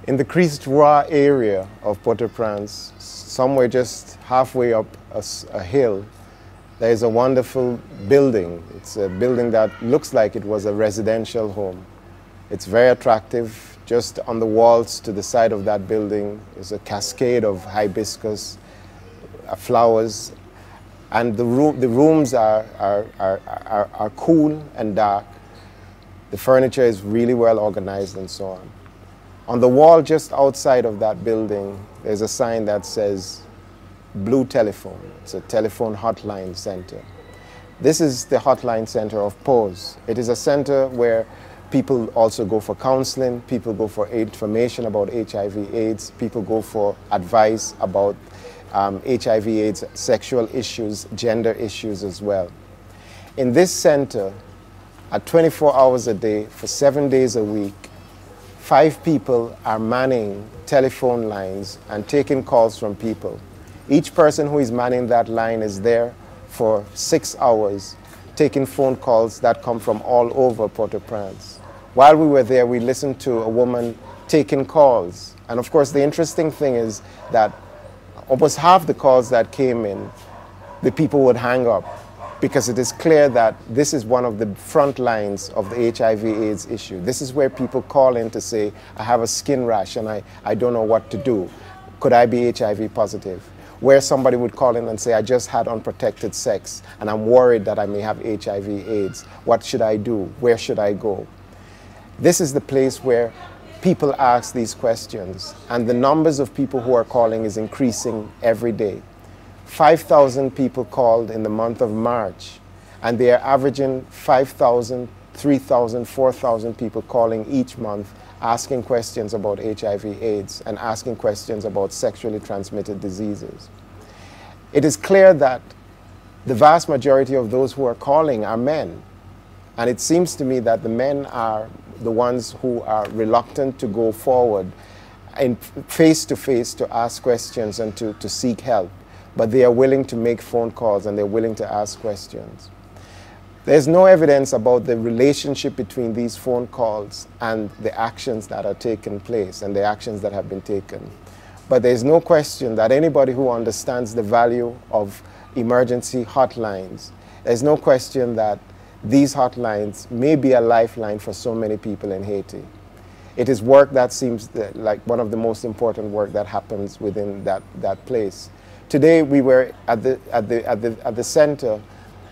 In the Christ-Roi area of Port-au-Prince, somewhere just halfway up a hill, there is a wonderful building. It's a building that looks like it was a residential home. It's very attractive. Just on the walls to the side of that building is a cascade of hibiscus flowers, and the rooms are cool and dark. The furniture is really well organized and so on. On the wall just outside of that building, there's a sign that says Blue Telephone. It's a telephone hotline center. This is the hotline center of POSE. It is a center where people also go for counseling, people go for information about HIV/AIDS, people go for advice about HIV/AIDS, sexual issues, gender issues as well. In this center, at 24 hours a day, for 7 days a week, 5 people are manning telephone lines and taking calls from people. Each person who is manning that line is there for 6 hours, taking phone calls that come from all over Port-au-Prince. While we were there, we listened to a woman taking calls. And of course, the interesting thing is that almost half the calls that came in, the people would hang up, because it is clear that this is one of the front lines of the HIV/AIDS issue. This is where people call in to say, I have a skin rash and I don't know what to do. Could I be HIV positive? Where somebody would call in and say, I just had unprotected sex and I'm worried that I may have HIV/AIDS. What should I do? Where should I go? This is the place where people ask these questions, and the numbers of people who are calling is increasing every day. 5,000 people called in the month of March, and they are averaging 5,000, 3,000, 4,000 people calling each month, asking questions about HIV/AIDS and asking questions about sexually transmitted diseases. It is clear that the vast majority of those who are calling are men, and it seems to me that the men are the ones who are reluctant to go forward and face to ask questions and to seek help. But they are willing to make phone calls and they're willing to ask questions. There's no evidence about the relationship between these phone calls and the actions that are taking place and the actions that have been taken. But there's no question that anybody who understands the value of emergency hotlines, there's no question that these hotlines may be a lifeline for so many people in Haiti. It is work that seems like one of the most important work that happens within that place. Today we were at the center,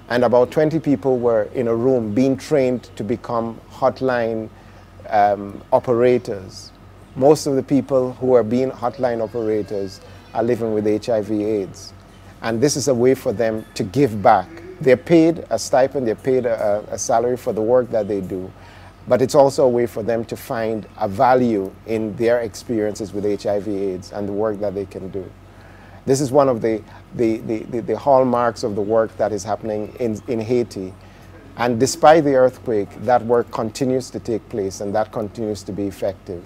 and about 20 people were in a room being trained to become hotline operators. Most of the people who are being hotline operators are living with HIV/AIDS. And this is a way for them to give back. They're paid a stipend, they're paid a salary for the work that they do, but it's also a way for them to find a value in their experiences with HIV/AIDS and the work that they can do. This is one of the hallmarks of the work that is happening in Haiti. And despite the earthquake, that work continues to take place and that continues to be effective.